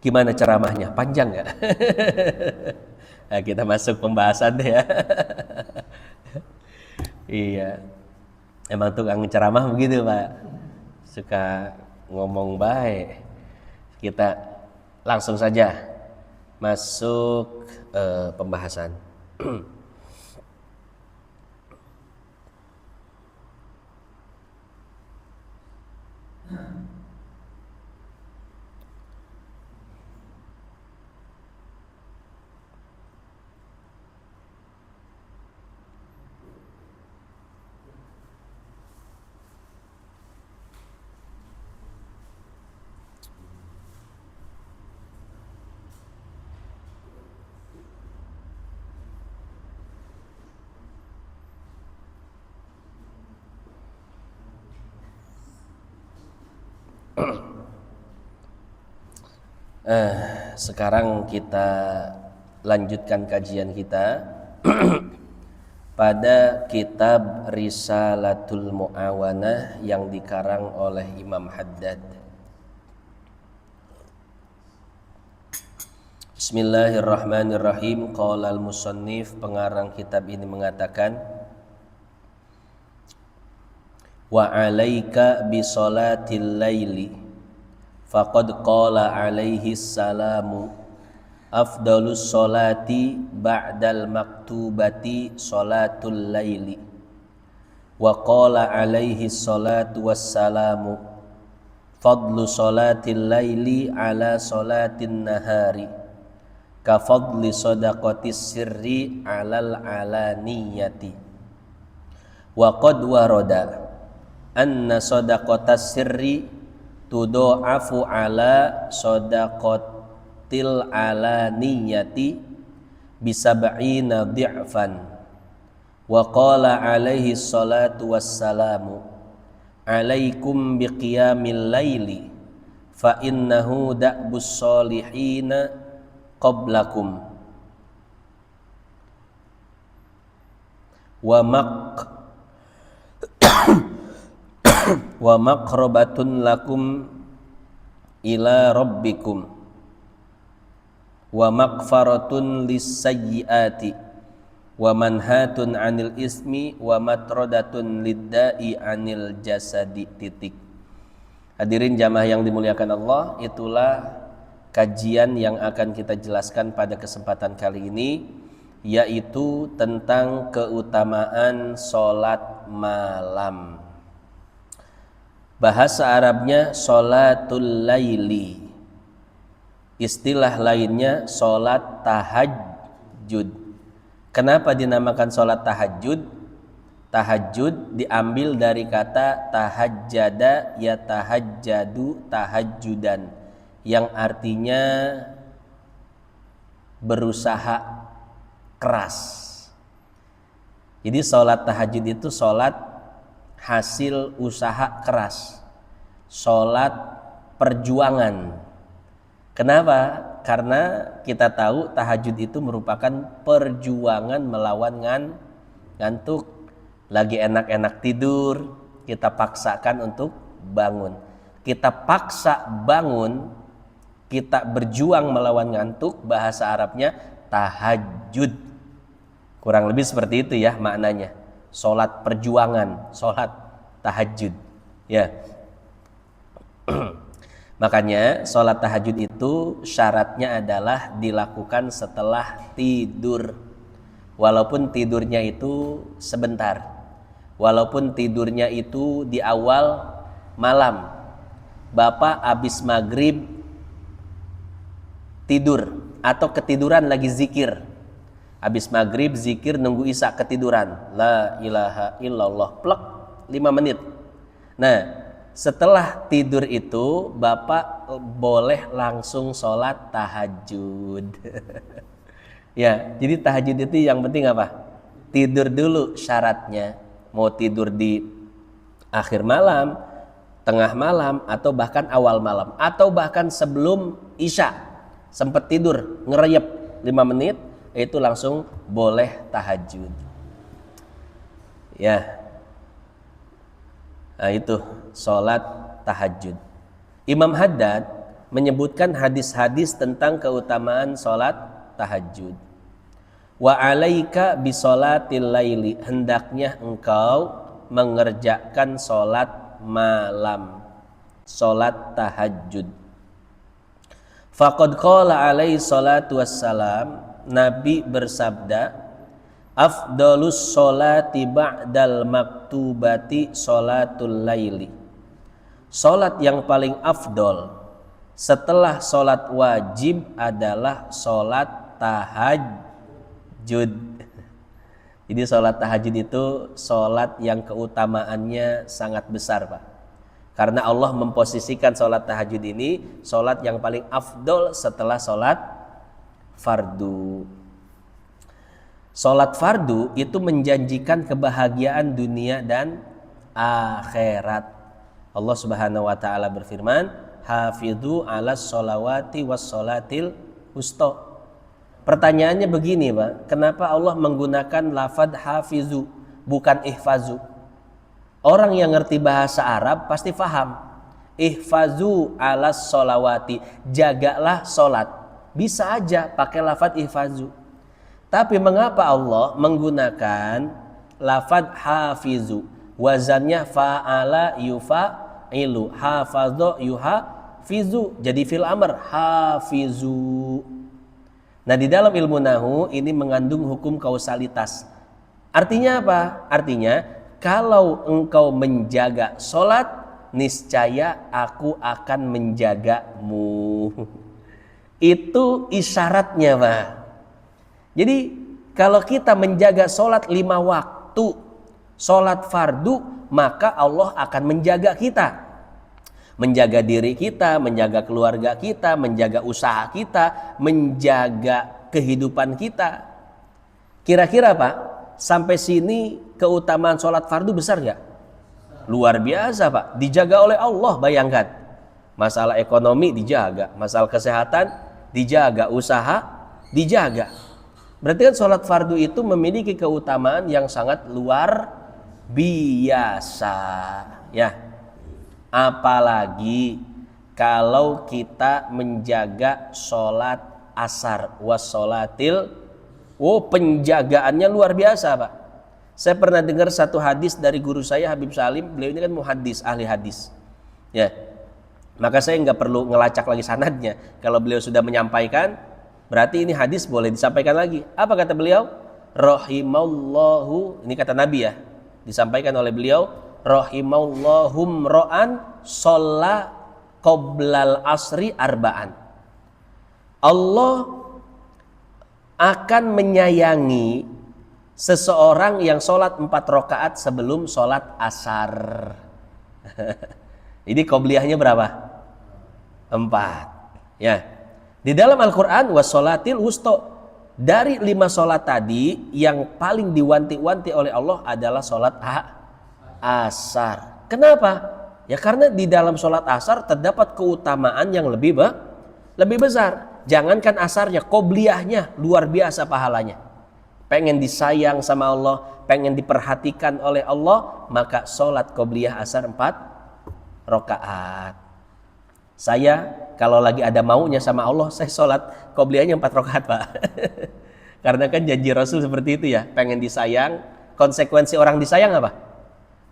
Gimana ceramahnya? Panjang nggak? Nah, kita masuk pembahasan deh ya. Iya, emang tukang ceramah begitu Pak, suka ngomong baik. Kita langsung saja masuk pembahasan. Sekarang kita lanjutkan kajian kita pada kitab Risalatul Mu'awanah yang dikarang oleh Imam Haddad. Bismillahirrahmanirrahim. Qala al-musannif, pengarang kitab ini mengatakan, wa 'alaika bi sholatil laili faqad qala alaihi salamu afdalus sholati ba'dal maktubati sholatul laili wa qala alaihi salatu wassalamu fadlu sholatil laili ala sholatin nahari ka fadli sadaqatis sirri alal alaniyati wa qad warada anna sadaqatas sirri tudha'afu ala sadaqatil alaniyati bisab'ina dhi'fan wa qala alaihi salatu wassalamu alaikum biqiyamil laili fa innahu da'bus solihina qablakum wa maqrabatun lakum ila rabbikum wa maghfaratun lis-sayyiati wa manhatun 'anil ismi wa matradatun lid-da'i 'anil jasadi. Hadirin jamaah yang dimuliakan Allah, itulah kajian yang akan kita jelaskan pada kesempatan kali ini, yaitu tentang keutamaan sholat malam. Bahasa Arabnya sholatul laili, istilah lainnya sholat tahajud. Kenapa dinamakan sholat tahajud? Tahajud diambil dari kata tahajjada yatahajjadu tahajjudan, yang artinya berusaha keras. Jadi sholat tahajud itu sholat hasil usaha keras, sholat perjuangan. Kenapa? Karena kita tahu tahajud itu merupakan perjuangan melawan ngantuk. Lagi enak-enak tidur, kita paksakan untuk bangun. Kita paksa bangun, kita berjuang melawan ngantuk, bahasa Arabnya tahajud. Kurang lebih seperti itu ya maknanya. Sholat perjuangan, sholat tahajud ya. Makanya sholat tahajud itu syaratnya adalah dilakukan setelah tidur, walaupun tidurnya itu sebentar, walaupun tidurnya itu di awal malam. Bapak habis maghrib tidur atau ketiduran lagi zikir, habis maghrib zikir nunggu isya ketiduran, la ilaha illallah, plek 5 menit. Nah, setelah tidur itu Bapak boleh langsung sholat tahajud. Ya, jadi tahajud itu yang penting apa? Tidur dulu syaratnya. Mau tidur di akhir malam, tengah malam, atau bahkan awal malam, atau bahkan sebelum isya sempat tidur ngereyep 5 menit, itu langsung boleh tahajud. Ya. Nah, itu sholat tahajud. Imam Haddad menyebutkan hadis-hadis tentang keutamaan sholat tahajud. Wa alaika bisolatil laili, hendaknya engkau mengerjakan sholat malam, sholat tahajud. Faqad qala alaihi salatu wassalam, Nabi bersabda, afdalus sholati ba'dal maktubati sholatul laili. Sholat yang paling afdol setelah sholat wajib adalah sholat tahajud. Jadi sholat tahajud itu sholat yang keutamaannya sangat besar, Pak. Karena Allah memposisikan sholat tahajud ini sholat yang paling afdol setelah sholat fardu. Sholat fardu itu menjanjikan kebahagiaan dunia dan akhirat. Allah Subhanahu wa ta'ala berfirman, hafidhu ala sholawati was sholatil wusta. Pertanyaannya begini, Pak, kenapa Allah menggunakan lafadz hafizu bukan ihfazu? Orang yang ngerti bahasa Arab pasti paham. Ihfazu ala sholawati, jagalah sholat. Bisa aja pakai lafadz ihfazu. Tapi mengapa Allah menggunakan lafadz hafizu? Wazannya fa'ala yufa'ilu, hafadho yuhafizu, jadi fil amr hafizu. Nah, di dalam ilmu nahu ini mengandung hukum kausalitas. Artinya apa? Artinya kalau engkau menjaga sholat, niscaya aku akan menjagamu. Itu isyaratnya, Pak. Jadi kalau kita menjaga sholat 5 waktu, sholat fardu, maka Allah akan menjaga kita. Menjaga diri kita, menjaga keluarga kita, menjaga usaha kita, menjaga kehidupan kita. Kira-kira, Pak, sampai sini keutamaan sholat fardu besar gak? Luar biasa, Pak. Dijaga oleh Allah, bayangkan. Masalah ekonomi dijaga, masalah kesehatan dijaga, usaha dijaga. Berarti kan sholat fardu itu memiliki keutamaan yang sangat luar biasa, ya. Apalagi kalau kita menjaga sholat asar wassolatil, penjagaannya luar biasa, Pak. Saya pernah dengar satu hadis dari guru saya Habib Salim, beliau ini kan muhaddis, ahli hadis, ya. Maka saya nggak perlu ngelacak lagi sanadnya. Kalau beliau sudah menyampaikan, berarti ini hadis boleh disampaikan lagi. Apa kata beliau? Rahimallahu, ini kata Nabi ya, disampaikan oleh beliau, rahimallahum ro'an sholla qoblal asri arba'an. Allah akan menyayangi seseorang yang sholat 4 rakaat sebelum sholat asar. Jadi qobliyahnya berapa? 4. Ya. Di dalam Al-Quran wassolatil wusta, dari 5 sholat tadi yang paling diwanti-wanti oleh Allah adalah sholat asar. Kenapa? Ya karena di dalam sholat asar terdapat keutamaan yang lebih besar. Jangankan asarnya, qobliyahnya luar biasa pahalanya. Pengen disayang sama Allah, pengen diperhatikan oleh Allah, maka sholat qobliyah asar 4 rakaat. Saya kalau lagi ada maunya sama Allah, saya sholat qobliyahnya 4 rakaat, Pak. Karena kan janji Rasul seperti itu ya, pengen disayang. Konsekuensi orang disayang apa?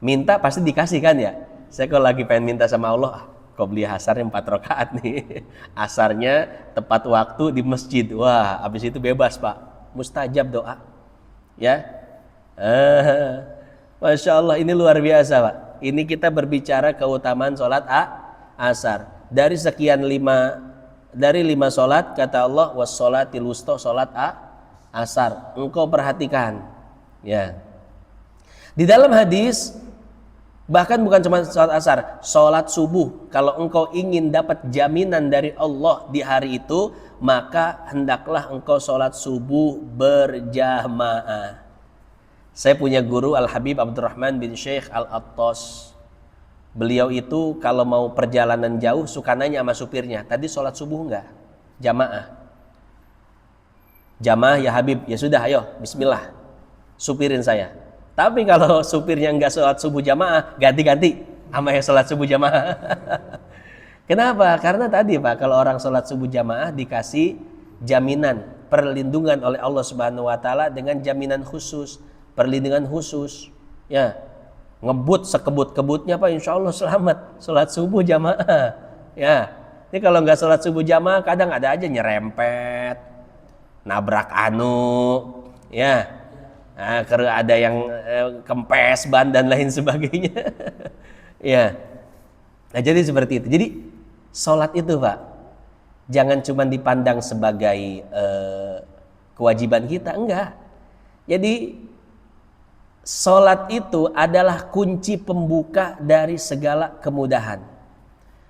Minta pasti dikasih kan ya. Saya kalau lagi pengen minta sama Allah, qobliyah asarnya 4 rakaat nih. Asarnya tepat waktu di masjid. Wah, habis itu bebas, Pak. Mustajab doa, ya. Masya Allah, ini luar biasa, Pak. Ini kita berbicara keutamaan sholat asar. Dari sekian 5 sholat, kata Allah wassolatil wusta, sholat asar. Engkau perhatikan, ya. Di dalam hadis, bahkan bukan cuma sholat asar, sholat subuh. Kalau engkau ingin dapat jaminan dari Allah di hari itu, maka hendaklah engkau sholat subuh berjamaah. Saya punya guru Al-Habib Abdurrahman bin Syekh Al-Attas. Beliau itu kalau mau perjalanan jauh suka nanya sama supirnya, tadi sholat subuh enggak? Jamaah. Jamaah ya Habib, ya sudah ayo bismillah, supirin saya. Tapi kalau supirnya enggak sholat subuh jamaah, ganti-ganti sama yang sholat subuh jamaah. Kenapa? Karena tadi Pak, kalau orang sholat subuh jamaah dikasih jaminan, perlindungan oleh Allah Subhanahu wa taala dengan jaminan khusus, perlindungan khusus. Ya. Ngebut sekebut-kebutnya Pak, insya Allah selamat sholat subuh jamaah. Ya. Ini kalau nggak sholat subuh jamaah kadang ada aja nyerempet, nabrak ya. Nah, karena ada yang kempes ban dan lain sebagainya. Ya. Nah, jadi seperti itu. Jadi sholat itu Pak, jangan cuma dipandang sebagai kewajiban kita, enggak. Jadi sholat itu adalah kunci pembuka dari segala kemudahan.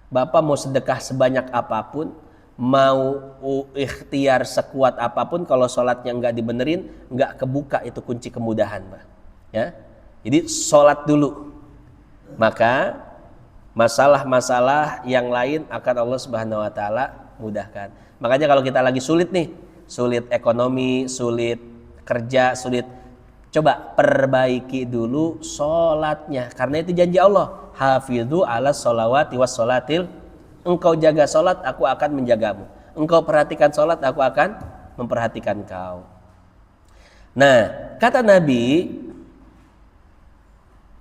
Bapak mau sedekah sebanyak apapun, mau ikhtiar sekuat apapun, kalau sholatnya enggak dibenerin, enggak kebuka itu kunci kemudahan Pak. Ya. Jadi sholat dulu, maka masalah-masalah yang lain akan Allah Subhanahu wa taala mudahkan. Makanya kalau kita lagi sulit nih, sulit ekonomi, sulit kerja, sulit, coba perbaiki dulu sholatnya. Karena itu janji Allah, hafidhu ala sholawati was sholatil. Engkau jaga sholat, aku akan menjagamu. Engkau perhatikan sholat, aku akan memperhatikan kau. Nah, kata Nabi,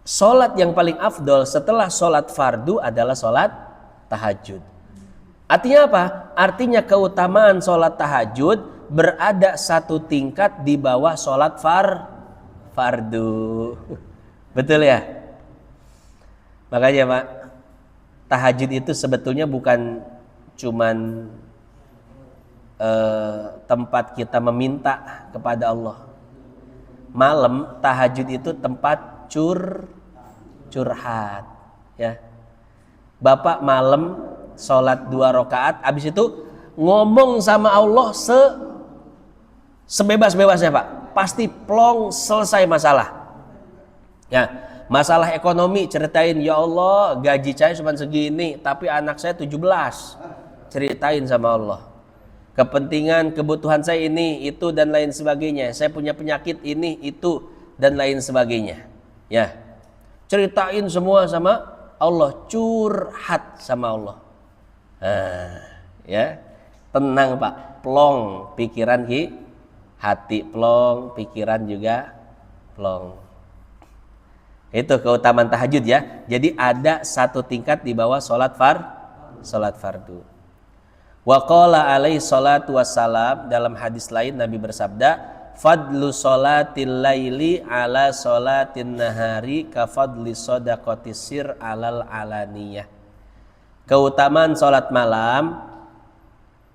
sholat yang paling afdol setelah sholat fardu adalah sholat tahajud. Artinya apa? Artinya keutamaan sholat tahajud berada satu tingkat di bawah sholat fardu. Betul ya? Makanya Pak, tahajud itu sebetulnya bukan cuman tempat kita meminta kepada Allah. Malam tahajud itu tempat curhat, ya. Bapak malam sholat 2 rakaat, habis itu ngomong sama Allah sebebas-bebasnya Pak, pasti plong selesai masalah. Ya, masalah ekonomi ceritain, ya Allah gaji saya cuma segini, tapi anak saya 17, ceritain sama Allah. Kepentingan kebutuhan saya ini, itu dan lain sebagainya. Saya punya penyakit ini, itu dan lain sebagainya. Ya, ceritain semua sama Allah, curhat sama Allah. Ya, tenang Pak, plong pikiran hati plong, pikiran juga plong. Itu keutamaan tahajud ya. Jadi ada satu tingkat di bawah sholat fardu. Wa qala alaihi salatu wassalam, dalam hadis lain Nabi bersabda, fadlu sholatil laili ala sholatin nahari ka fadli shadaqatis sir alal alaniyah. Keutamaan sholat malam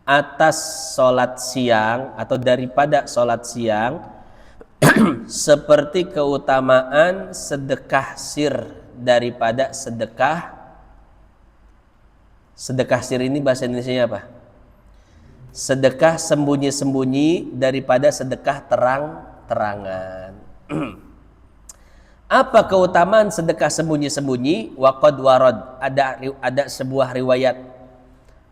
atas sholat siang atau daripada sholat siang seperti keutamaan sedekah sir daripada sedekah sir. Ini bahasa Indonesianya apa? Sedekah sembunyi-sembunyi daripada sedekah terang-terangan. Apa keutamaan sedekah sembunyi-sembunyi? Waqad warad, ada sebuah riwayat,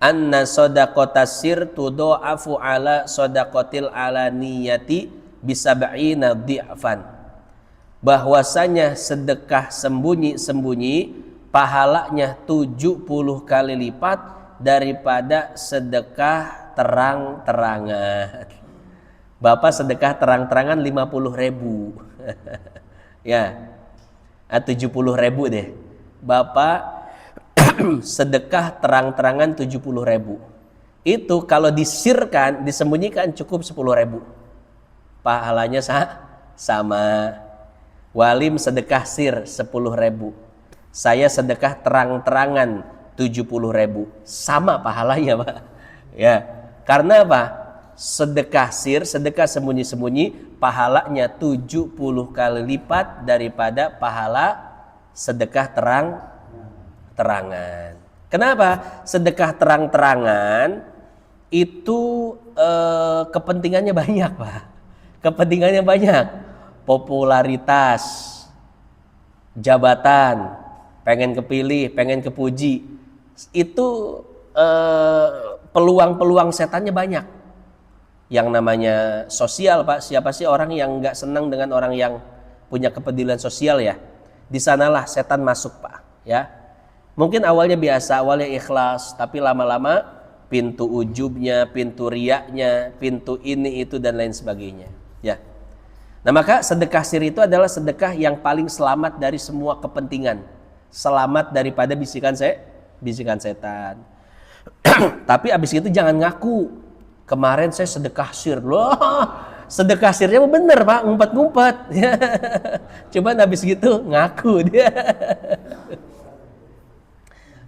anna shadaqatas sir tudha'afu ala shadaqatil alaniyati bisab'ina dhi'fan. Bahwasanya sedekah sembunyi-sembunyi pahalanya 70 kali lipat daripada sedekah terang-terangan. Bapak sedekah terang-terangan 50.000 ya, 70.000 deh. Bapak sedekah terang-terangan 70.000. Itu kalau disirkan, disembunyikan cukup 10.000. Pahalanya sama. Walim sedekah sir 10.000. Saya sedekah terang-terangan 70.000. Sama pahalanya Pak. Ya, karena apa? Sedekah sir, sedekah sembunyi-sembunyi, pahalanya 70 kali lipat daripada pahala sedekah terang-terangan. Kenapa? Sedekah terang-terangan itu kepentingannya banyak Pak. Kepentingannya banyak. Popularitas, jabatan, pengen kepilih, pengen kepuji. Itu peluang-peluang setannya banyak. Yang namanya sosial Pak, siapa sih orang yang nggak senang dengan orang yang punya kepedulian sosial ya? Di sanalah setan masuk Pak, ya. Mungkin awalnya biasa, awalnya ikhlas, tapi lama-lama pintu ujubnya, pintu riaknya, pintu ini itu dan lain sebagainya. Ya. Nah maka sedekah sir itu adalah sedekah yang paling selamat dari semua kepentingan, selamat daripada bisikan setan. Tapi abis itu jangan ngaku kemarin saya sedekah sir loh. Sedekah sirnya bener Pak, ngumpet-ngumpet. Coba abis gitu ngaku dia.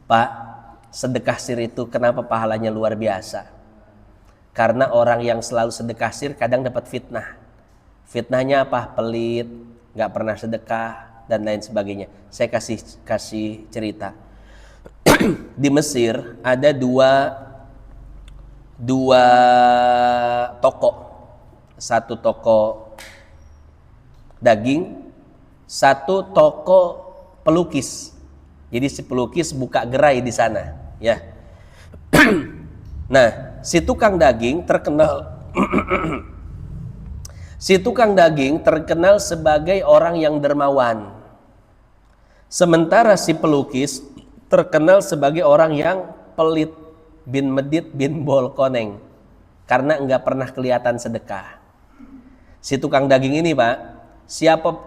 Pak, sedekah sir itu kenapa pahalanya luar biasa? Karena orang yang selalu sedekah sir kadang dapat fitnah. Fitnahnya apa? Pelit, nggak pernah sedekah dan lain sebagainya. Saya kasih cerita. Di Mesir ada dua toko, satu toko daging, satu toko pelukis. Jadi si pelukis buka gerai di sana, ya. Nah, si tukang daging terkenal sebagai orang yang dermawan. Sementara si pelukis terkenal sebagai orang yang pelit, bin medit bin bol koneng, karena enggak pernah kelihatan sedekah. Si tukang daging ini Pak,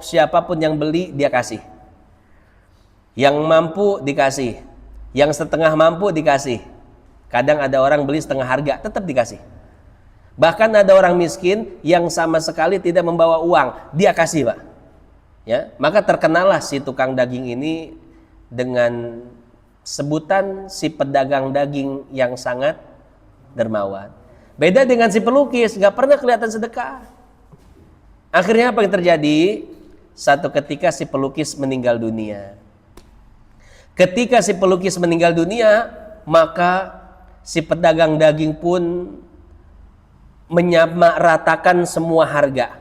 siapapun yang beli dia kasih. Yang mampu dikasih, yang setengah mampu dikasih. Kadang ada orang beli setengah harga, tetap dikasih. Bahkan ada orang miskin yang sama sekali tidak membawa uang, dia kasih Pak. Ya, maka terkenallah si tukang daging ini dengan sebutan si pedagang daging yang sangat dermawan. Beda dengan si pelukis, nggak pernah kelihatan sedekah. Akhirnya apa yang terjadi? Satu ketika si pelukis meninggal dunia. Ketika si pelukis meninggal dunia, maka si pedagang daging pun menyamaratakan semua harga.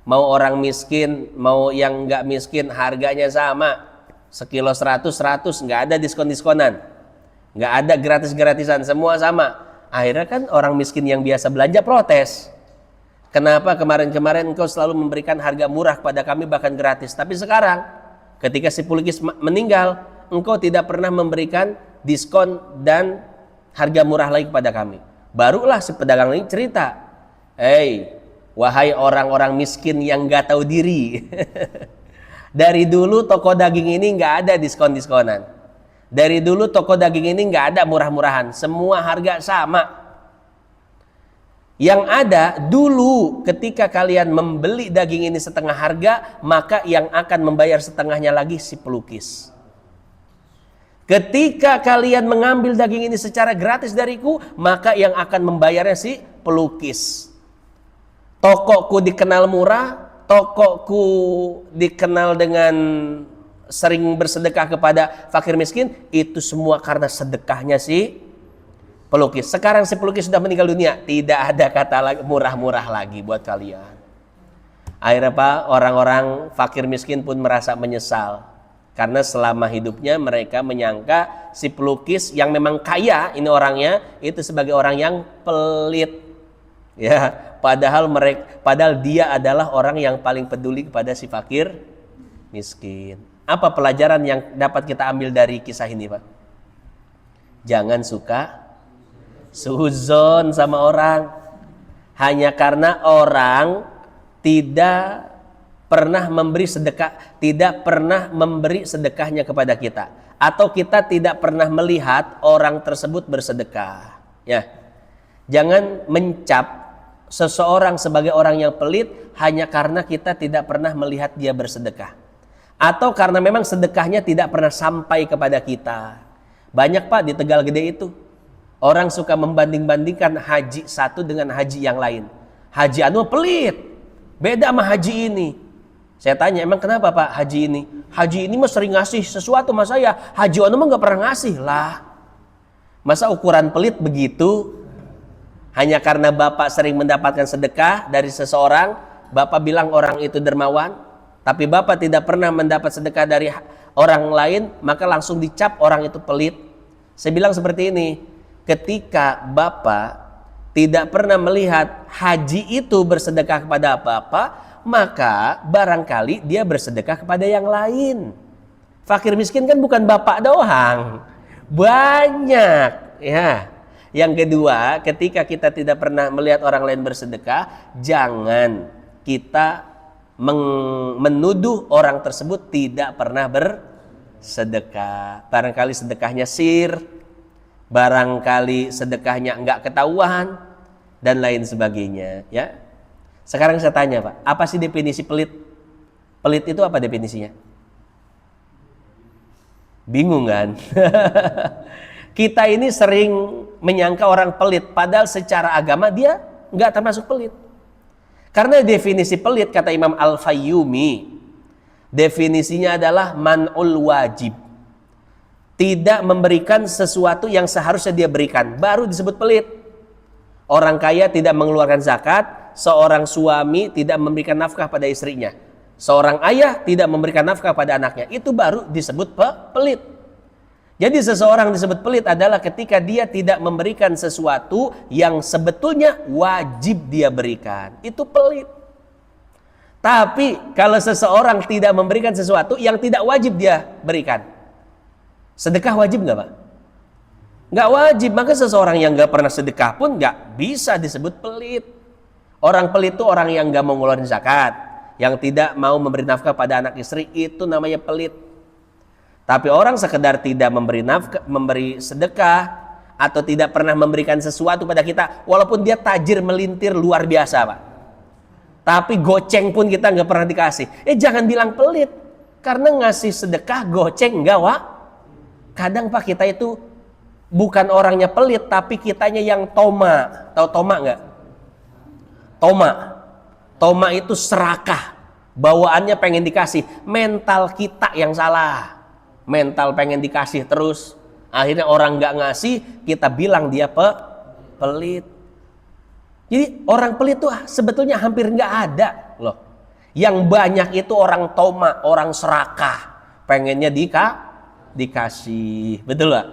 Mau orang miskin, mau yang nggak miskin, harganya sama. Sekilo 100, nggak ada diskon-diskonan. Nggak ada gratis-gratisan, semua sama. Akhirnya kan orang miskin yang biasa belanja protes. Kenapa kemarin-kemarin engkau selalu memberikan harga murah kepada kami bahkan gratis. Tapi sekarang ketika si pelukis meninggal, engkau tidak pernah memberikan diskon dan harga murah lagi kepada kami. Barulah si pedagang ini cerita. Wahai orang-orang miskin yang gak tahu diri. Dari dulu toko daging ini gak ada diskon-diskonan. Dari dulu toko daging ini gak ada murah-murahan. Semua harga sama. Yang ada dulu ketika kalian membeli daging ini setengah harga, maka yang akan membayar setengahnya lagi si pelukis. Ketika kalian mengambil daging ini secara gratis dariku, maka yang akan membayarnya si pelukis. Tokoku dikenal murah, tokoku dikenal dengan sering bersedekah kepada fakir miskin, itu semua karena sedekahnya si pelukis. Sekarang si pelukis sudah meninggal dunia, tidak ada kata lagi murah-murah lagi buat kalian. Akhirnya Pak, orang-orang fakir miskin pun merasa menyesal. Karena selama hidupnya mereka menyangka si pelukis yang memang kaya ini orangnya itu sebagai orang yang pelit. Ya, padahal dia adalah orang yang paling peduli kepada si fakir miskin. Apa pelajaran yang dapat kita ambil dari kisah ini, Pak? Jangan suka suudzon sama orang. Hanya karena orang tidak pernah memberi sedekah, tidak pernah memberi sedekahnya kepada kita, atau kita tidak pernah melihat orang tersebut bersedekah. Ya, jangan mencap seseorang sebagai orang yang pelit hanya karena kita tidak pernah melihat dia bersedekah, atau karena memang sedekahnya tidak pernah sampai kepada kita. Banyak Pak di Tegal Gede itu orang suka membanding-bandingkan haji satu dengan haji yang lain. Haji anu pelit, beda sama haji ini. Saya tanya, emang kenapa Pak haji ini? Haji ini mah sering ngasih sesuatu sama saya. Haji anu mah gak pernah ngasih lah. Masa ukuran pelit begitu? Hanya karena Bapak sering mendapatkan sedekah dari seseorang, Bapak bilang orang itu dermawan, tapi Bapak tidak pernah mendapat sedekah dari orang lain, maka langsung dicap orang itu pelit. Saya bilang seperti ini, ketika Bapak tidak pernah melihat haji itu bersedekah kepada Bapak, maka barangkali dia bersedekah kepada yang lain. Fakir miskin kan bukan bapak doang, banyak ya. Yang kedua, ketika kita tidak pernah melihat orang lain bersedekah, jangan kita menuduh orang tersebut tidak pernah bersedekah. Barangkali sedekahnya sir, barangkali sedekahnya enggak ketahuan, dan lain sebagainya ya. Sekarang saya tanya Pak, apa sih definisi pelit? Pelit itu apa definisinya? Bingung kan? Kita ini sering menyangka orang pelit, padahal secara agama dia nggak termasuk pelit. Karena definisi pelit kata Imam Al-Fayyumi, definisinya adalah man'ul wajib. Tidak memberikan sesuatu yang seharusnya dia berikan, baru disebut pelit. Orang kaya tidak mengeluarkan zakat, seorang suami tidak memberikan nafkah pada istrinya, seorang ayah tidak memberikan nafkah pada anaknya, itu baru disebut pelit. Jadi seseorang disebut pelit adalah ketika dia tidak memberikan sesuatu yang sebetulnya wajib dia berikan. Itu pelit. Tapi kalau seseorang tidak memberikan sesuatu yang tidak wajib dia berikan, sedekah wajib nggak Pak? Nggak wajib. Maka seseorang yang nggak pernah sedekah pun nggak bisa disebut pelit. Orang pelit itu orang yang nggak mau ngeluarin zakat, yang tidak mau memberi nafkah pada anak istri, itu namanya pelit. Tapi orang sekedar tidak memberi nafkah, memberi sedekah, atau tidak pernah memberikan sesuatu pada kita, walaupun dia tajir melintir luar biasa Pak, tapi goceng pun kita nggak pernah dikasih, jangan bilang pelit. Karena ngasih sedekah goceng enggak Wak. Kadang Pak kita itu bukan orangnya pelit, tapi kitanya yang toma. Tahu toma nggak? Toma itu serakah, bawaannya pengen dikasih. Mental kita yang salah, mental pengen dikasih terus, akhirnya orang nggak ngasih, kita bilang dia pelit. Jadi orang pelit tuh sebetulnya hampir nggak ada loh. Yang banyak itu orang toma, orang serakah, pengennya dikasih, betul nggak?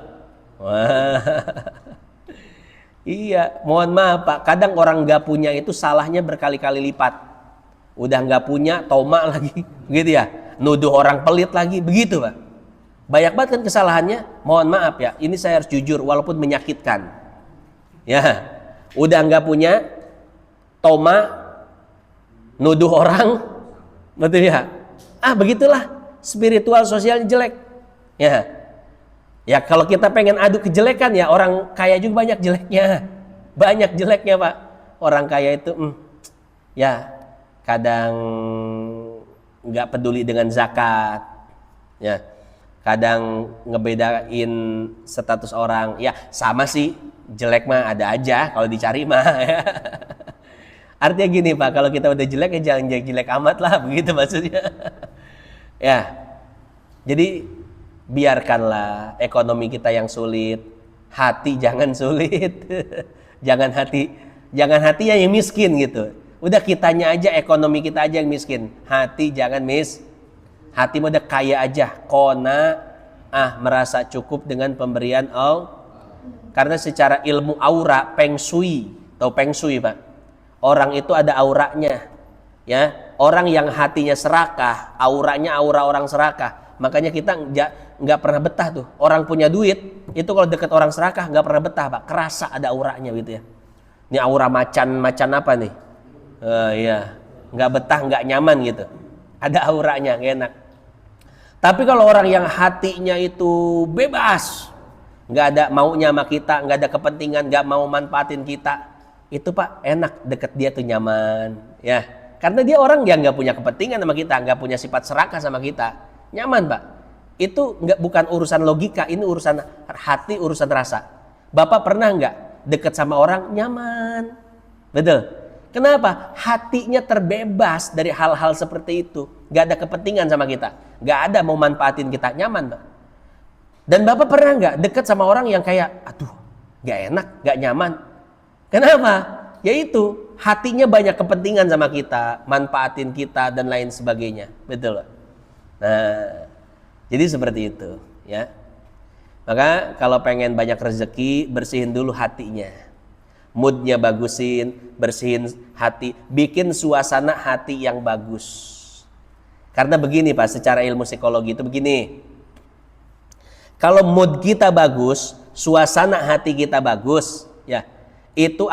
Iya, mohon maaf Pak, kadang orang nggak punya itu salahnya berkali-kali lipat. Udah nggak punya, toma lagi, gitu ya. Nuduh orang pelit lagi, begitu Pak. Banyak banget kan kesalahannya. Mohon maaf ya, ini saya harus jujur walaupun menyakitkan. Ya, udah nggak punya, toma, nuduh orang, betul ya. Begitulah spiritual sosialnya jelek. Ya kalau kita pengen adu kejelekan ya, orang kaya juga banyak jeleknya. Banyak jeleknya Pak. Orang kaya itu ya kadang nggak peduli dengan zakat. Ya, kadang ngebedain status orang. Ya sama sih, jelek mah ada aja kalau dicari mah. Artinya gini Pak, kalau kita udah jelek ya jangan jelek amat lah, begitu maksudnya. Ya, jadi biarkanlah ekonomi kita yang sulit, hati jangan sulit. jangan hatinya yang miskin gitu. Udah kitanya aja, ekonomi kita aja yang miskin, hati jangan hati udah kaya aja, merasa cukup dengan pemberian Allah. Karena secara ilmu aura, Feng Shui, tahu Feng Shui Pak? Orang itu ada auranya, ya. Orang yang hatinya serakah, auranya aura orang serakah. Makanya kita nggak pernah betah tuh. Orang punya duit itu kalau deket orang serakah nggak pernah betah Pak. Kerasa ada auranya gitu ya. Ini aura macan apa nih? Iya, nggak betah, nggak nyaman gitu. Ada auranya, nggak enak. Tapi kalau orang yang hatinya itu bebas, nggak ada maunya sama kita, nggak ada kepentingan, nggak mau manfaatin kita, itu Pak enak, deket dia tuh nyaman, ya. Karena dia orang yang nggak punya kepentingan sama kita, nggak punya sifat serakah sama kita, nyaman Pak. Itu bukan urusan logika, ini urusan hati, urusan rasa. Bapak pernah nggak deket sama orang nyaman? Betul. Kenapa? Hatinya terbebas dari hal-hal seperti itu. Nggak ada kepentingan sama kita, nggak ada mau manfaatin kita, nyaman Pak. Dan Bapak pernah nggak deket sama orang yang kayak, aduh, nggak enak, nggak nyaman? Kenapa? Yaitu hatinya banyak kepentingan sama kita, manfaatin kita dan lain sebagainya, betul Pak? Nah, jadi seperti itu, ya. Maka kalau pengen banyak rezeki, bersihin dulu hatinya, moodnya bagusin, bersihin hati, bikin suasana hati yang bagus. Karena begini Pak, secara ilmu psikologi itu begini, Kalau mood kita bagus, suasana hati kita bagus, ya, itu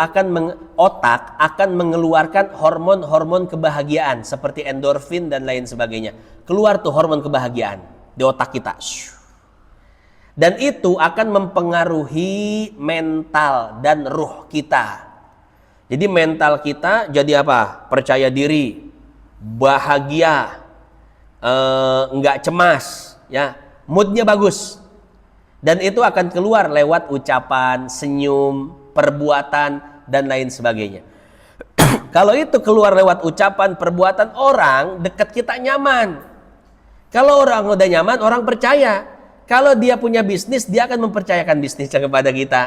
otak akan mengeluarkan hormon-hormon kebahagiaan seperti endorfin dan lain sebagainya. Keluar tuh hormon kebahagiaan di otak kita. Dan itu akan mempengaruhi mental dan ruh kita. Jadi mental kita jadi apa? Percaya diri, bahagia, nggak cemas, ya, moodnya bagus. Dan itu akan keluar lewat ucapan, senyum, perbuatan, dan lain sebagainya. Kalau itu keluar lewat ucapan, perbuatan, orang dekat kita nyaman. Kalau orang udah nyaman, orang percaya. Kalau dia punya bisnis, dia akan mempercayakan bisnisnya kepada kita.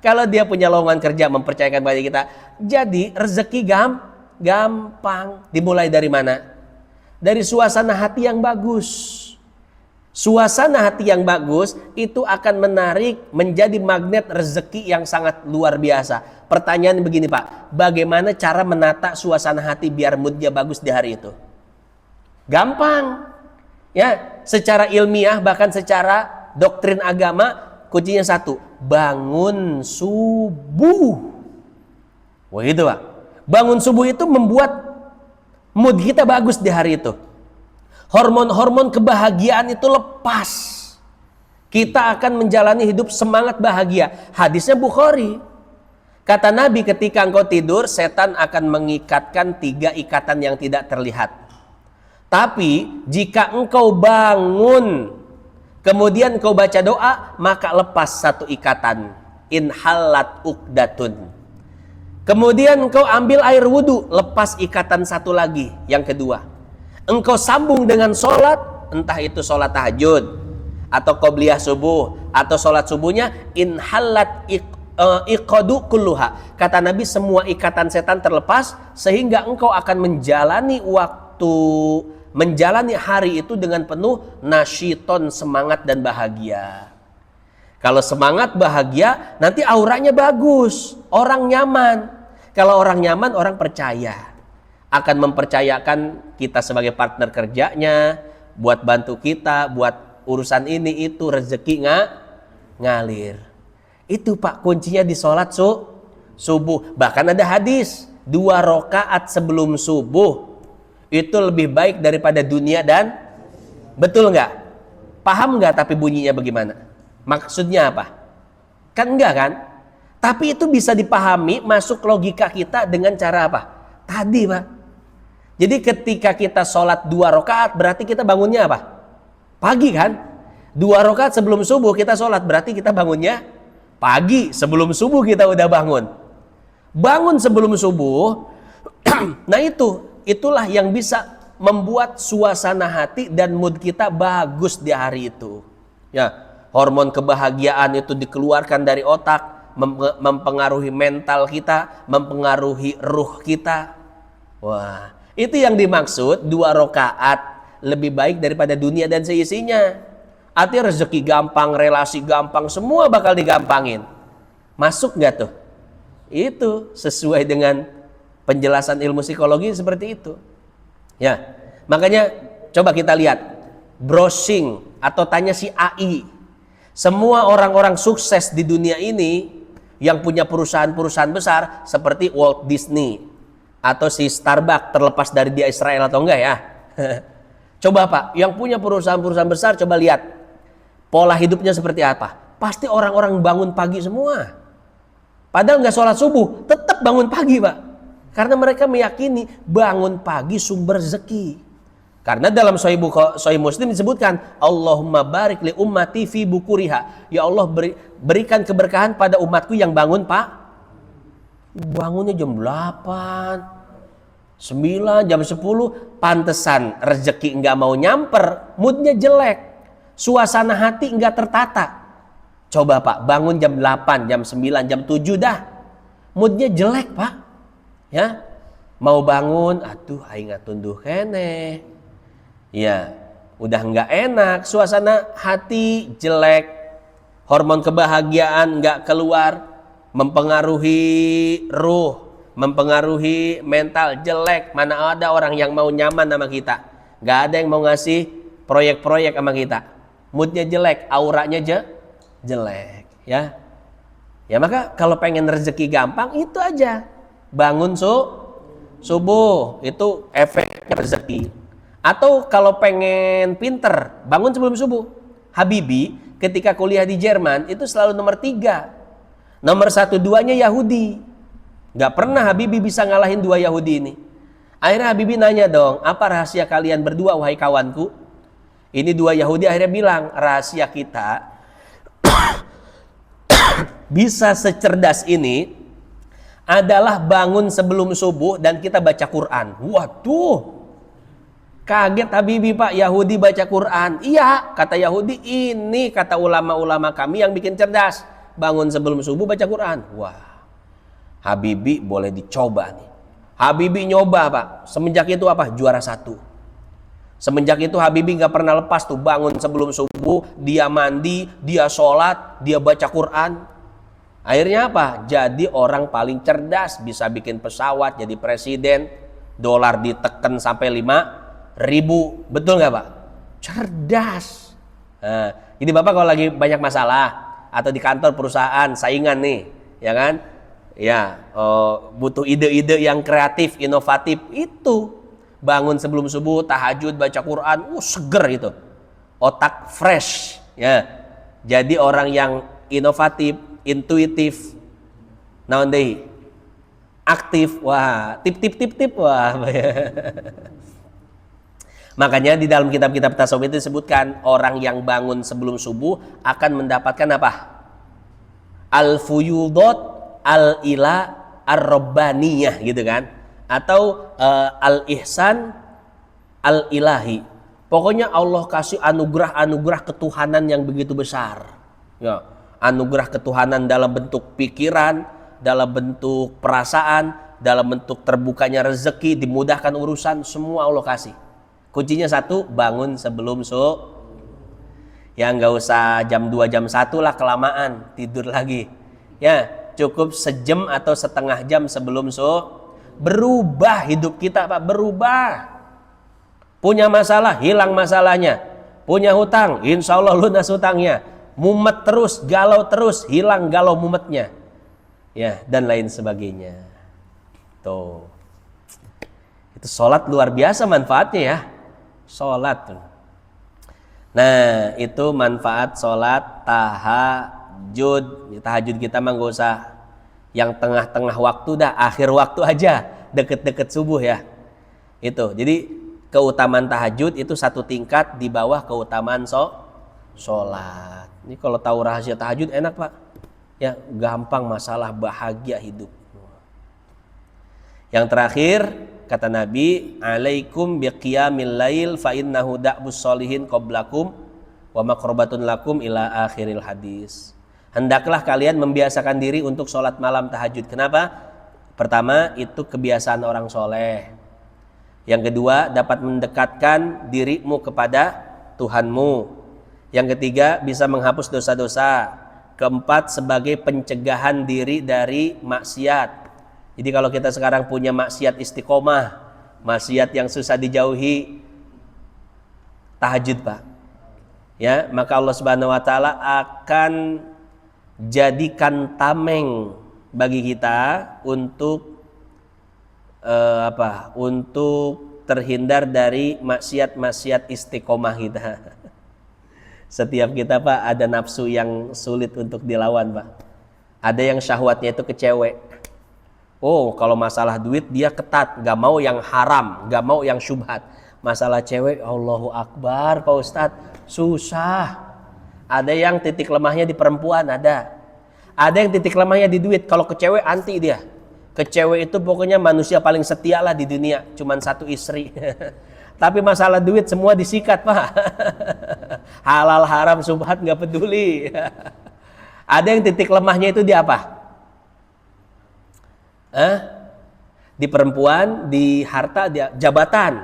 Kalau dia punya lowongan kerja, mempercayakan kepada kita. Jadi rezeki gampang. Dimulai dari mana? Dari suasana hati yang bagus. Suasana hati yang bagus itu akan menarik, menjadi magnet rezeki yang sangat luar biasa. Pertanyaan begini Pak, bagaimana cara menata suasana hati biar moodnya bagus di hari itu? Gampang. Ya, secara ilmiah bahkan secara doktrin agama, kuncinya satu, bangun subuh. Wah itu Pak. Bangun subuh itu membuat mood kita bagus di hari itu. Hormon-hormon kebahagiaan itu lepas. Kita akan menjalani hidup semangat bahagia. Hadisnya Bukhari. Kata Nabi, ketika engkau tidur, setan akan mengikatkan 3 ikatan yang tidak terlihat. Tapi jika engkau bangun, kemudian engkau baca doa, maka lepas 1 ikatan. Inhalat uqdatun. Kemudian engkau ambil air wudhu, lepas ikatan 1 lagi, yang kedua. Engkau sambung dengan sholat, entah itu sholat tahajud, atau qobliyah subuh, atau sholat subuhnya, inhalat iqadu kulluha. Kata Nabi, semua ikatan setan terlepas, sehingga engkau akan menjalani menjalani hari itu dengan penuh nasyiton, semangat dan bahagia. Kalau semangat bahagia, nanti auranya bagus, orang nyaman. Kalau orang nyaman, orang percaya. Akan mempercayakan kita sebagai partner kerjanya, buat bantu kita, buat urusan ini itu, rezeki ngalir. Itu Pak kuncinya di sholat subuh. Bahkan ada hadis, 2 rakaat sebelum subuh itu lebih baik daripada dunia dan, betul nggak? Paham nggak tapi bunyinya bagaimana? Maksudnya apa? Kan enggak kan? Tapi itu bisa dipahami, masuk logika kita dengan cara apa? Tadi Pak. Jadi ketika kita sholat 2 rakaat, berarti kita bangunnya apa? Pagi kan? 2 rakaat sebelum subuh kita sholat, berarti kita bangunnya pagi. Sebelum subuh kita udah bangun. Bangun sebelum subuh, nah itulah yang bisa membuat suasana hati dan mood kita bagus di hari itu. Ya, hormon kebahagiaan itu dikeluarkan dari otak, mempengaruhi mental kita, mempengaruhi ruh kita. Wah, itu yang dimaksud 2 rakaat lebih baik daripada dunia dan seisinya. Artinya rezeki gampang, relasi gampang, semua bakal digampangin. Masuk nggak tuh? Itu sesuai dengan penjelasan ilmu psikologi seperti itu. Ya, makanya coba kita lihat browsing atau tanya si AI. Semua orang-orang sukses di dunia ini yang punya perusahaan-perusahaan besar seperti Walt Disney atau si Starbucks, terlepas dari dia Israel atau enggak ya. Coba Pak, yang punya perusahaan-perusahaan besar, coba lihat pola hidupnya seperti apa. Pasti orang-orang bangun pagi semua. Padahal nggak sholat subuh, tetap bangun pagi Pak. Karena mereka meyakini bangun pagi sumber rezeki. Karena dalam Sahih Muslim disebutkan, Allahumma barik li ummati fi bukuriha. Ya Allah, berikan keberkahan pada umatku yang bangun Pak. Bangunnya jam 8, 9, jam 10. Pantesan rezeki nggak mau nyamper, moodnya jelek. Suasana hati nggak tertata. Coba Pak, bangun jam 8, jam 9, jam 7 dah. Moodnya jelek Pak. Ya, mau bangun, aduh aing tunduh kene. Ya, udah nggak enak, suasana hati jelek, hormon kebahagiaan nggak keluar, mempengaruhi ruh, mempengaruhi mental jelek. Mana ada orang yang mau nyaman sama kita? Nggak ada yang mau ngasih proyek-proyek sama kita. moodnya jelek, auranya jelek, ya. Ya maka kalau pengen rezeki gampang itu aja. Bangun subuh, itu efeknya rezeki. Atau kalau pengen pinter, bangun sebelum subuh. Habibie ketika kuliah di Jerman itu selalu nomor 3. Nomor 1, 2-nya Yahudi. Gak pernah Habibie bisa ngalahin 2 Yahudi ini. Akhirnya Habibie nanya dong, apa rahasia kalian berdua wahai kawanku? Ini 2 Yahudi akhirnya bilang, rahasia kita bisa secerdas ini adalah bangun sebelum subuh dan kita baca Quran. Waduh, kaget Habibie, Pak, Yahudi baca Quran. Iya, kata Yahudi, ini kata ulama-ulama kami yang bikin cerdas. Bangun sebelum subuh baca Quran. Wah, Habibie boleh dicoba nih. Habibie nyoba, Pak. Semenjak itu apa? Juara 1. Semenjak itu Habibie gak pernah lepas tuh, bangun sebelum subuh, dia mandi, dia sholat, dia baca Quran. Akhirnya apa? Jadi orang paling cerdas, bisa bikin pesawat, jadi presiden, dolar diteken sampai 5.000. Betul nggak, Pak? Cerdas. Nah, jadi Bapak kalau lagi banyak masalah atau di kantor perusahaan saingan nih, ya kan? Ya, butuh ide-ide yang kreatif, inovatif, itu bangun sebelum subuh, tahajud, baca Quran, seger itu. Otak fresh, ya. Jadi orang yang inovatif, intuitif, naon deui, aktif, wah, tip, wah. Makanya di dalam kitab-kitab tasawuf itu disebutkan orang yang bangun sebelum subuh akan mendapatkan apa? Al-fuyudat al-ila ar-rabbaniyah gitu kan, atau al-ihsan al-ilahi. Pokoknya Allah kasih anugerah ketuhanan yang begitu besar, ya. Anugerah ketuhanan dalam bentuk pikiran, dalam bentuk perasaan, dalam bentuk terbukanya rezeki, dimudahkan urusan, semua Allah kasih. Kuncinya 1, bangun sebelum Ya nggak usah jam 2, jam 1 lah, kelamaan tidur lagi. Ya cukup sejam atau setengah jam sebelum berubah hidup kita, Pak, berubah. Punya masalah, hilang masalahnya. Punya hutang, insya Allah lunas hutangnya. Mumet terus, galau terus, hilang galau mumetnya, ya, dan lain sebagainya. Tuh, itu sholat luar biasa manfaatnya ya, sholat. Nah, itu manfaat sholat tahajud. Tahajud kita mah gak usah yang tengah-tengah waktu, dah akhir waktu aja, deket-deket subuh ya. Itu, jadi keutamaan tahajud itu 1 tingkat di bawah keutamaan sholat. Ini kalau tahu rahasia tahajud enak, Pak. Ya, gampang masalah, bahagia hidup. Yang terakhir kata Nabi, alaikum biqiyamil lail fa innahu da'bus solihin qablakum wa maqrabatun lakum ila akhiril hadis. Hendaklah kalian membiasakan diri untuk sholat malam tahajud. Kenapa? Pertama, itu kebiasaan orang soleh. Yang kedua, dapat mendekatkan dirimu kepada Tuhanmu. Yang ketiga, bisa menghapus dosa-dosa. Keempat, sebagai pencegahan diri dari maksiat. Jadi kalau kita sekarang punya maksiat istiqomah, maksiat yang susah dijauhi, tahajud, Pak. Ya, maka Allah Subhanahu wa taala akan jadikan tameng bagi kita untuk untuk terhindar dari maksiat-maksiat istiqomah kita. Setiap kita, Pak, ada nafsu yang sulit untuk dilawan, Pak. Ada yang syahwatnya itu ke cewek. Oh, kalau masalah duit dia ketat, gak mau yang haram, gak mau yang syubhat. Masalah cewek, Allahu Akbar, Pak Ustadz, susah. Ada yang titik lemahnya di perempuan, ada. Ada yang titik lemahnya di duit. Kalau ke cewek anti dia. Ke cewek itu pokoknya manusia paling setia lah di dunia, cuman 1 istri. Tapi masalah duit semua disikat, Pak. Halal haram subhat nggak peduli. Ada yang titik lemahnya itu di apa? Di perempuan, di harta, di jabatan.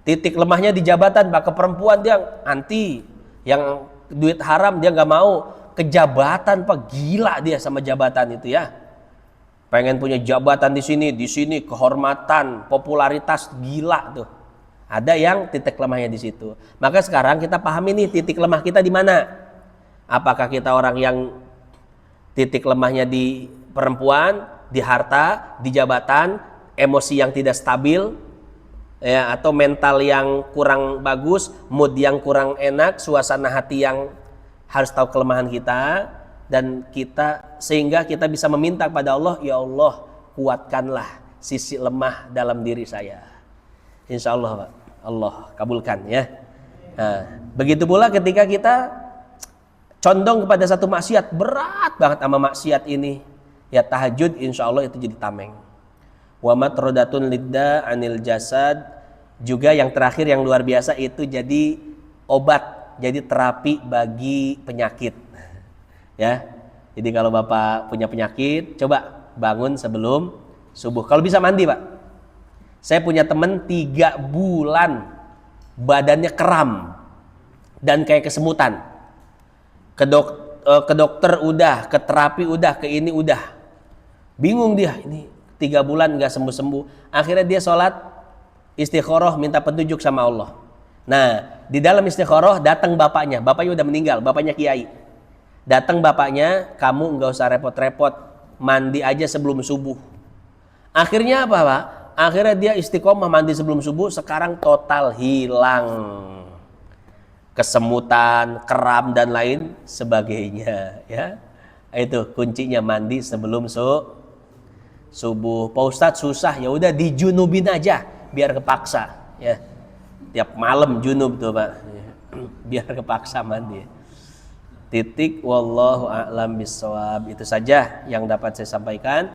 Titik lemahnya di jabatan, Pak. Ke perempuan dia anti. Yang duit haram dia nggak mau. Ke jabatan, Pak, gila dia sama jabatan itu ya. Pengen punya jabatan di sini kehormatan, popularitas, gila tuh. Ada yang titik lemahnya di situ. Maka sekarang kita pahami nih titik lemah kita di mana. Apakah kita orang yang titik lemahnya di perempuan, di harta, di jabatan, emosi yang tidak stabil, ya, atau mental yang kurang bagus, mood yang kurang enak, suasana hati yang harus tahu kelemahan kita, dan kita sehingga kita bisa meminta kepada Allah, ya Allah kuatkanlah sisi lemah dalam diri saya. Insya Allah Pak, Allah kabulkan ya. Nah, begitu pula ketika kita condong kepada satu maksiat, berat banget sama maksiat ini, ya tahajud insya Allah itu jadi tameng. Wa matrodatun lidda anil jasad, juga yang terakhir yang luar biasa itu jadi obat, jadi terapi bagi penyakit. Ya, jadi kalau Bapak punya penyakit, coba bangun sebelum subuh. Kalau bisa mandi Pak. Saya punya temen 3 bulan badannya kram dan kayak kesemutan. Ke dokter udah, ke terapi udah, ke ini udah. Bingung dia, ini 3 bulan gak sembuh-sembuh. Akhirnya dia sholat istikharah minta petunjuk sama Allah. Nah, di dalam istikharah datang bapaknya udah meninggal, bapaknya kiai. Datang bapaknya, kamu nggak usah repot-repot, mandi aja sebelum subuh. Akhirnya apa Pak? Akhirnya dia istiqomah mandi sebelum subuh, sekarang total hilang kesemutan, kram dan lain sebagainya. Ya, itu kuncinya mandi sebelum subuh. Pak Ustadz susah, ya udah dijunubin aja, biar kepaksa. Ya, tiap malam junub tuh Pak, biar kepaksa mandi. Titik wallahu a'lam bissawab. Itu saja yang dapat saya sampaikan.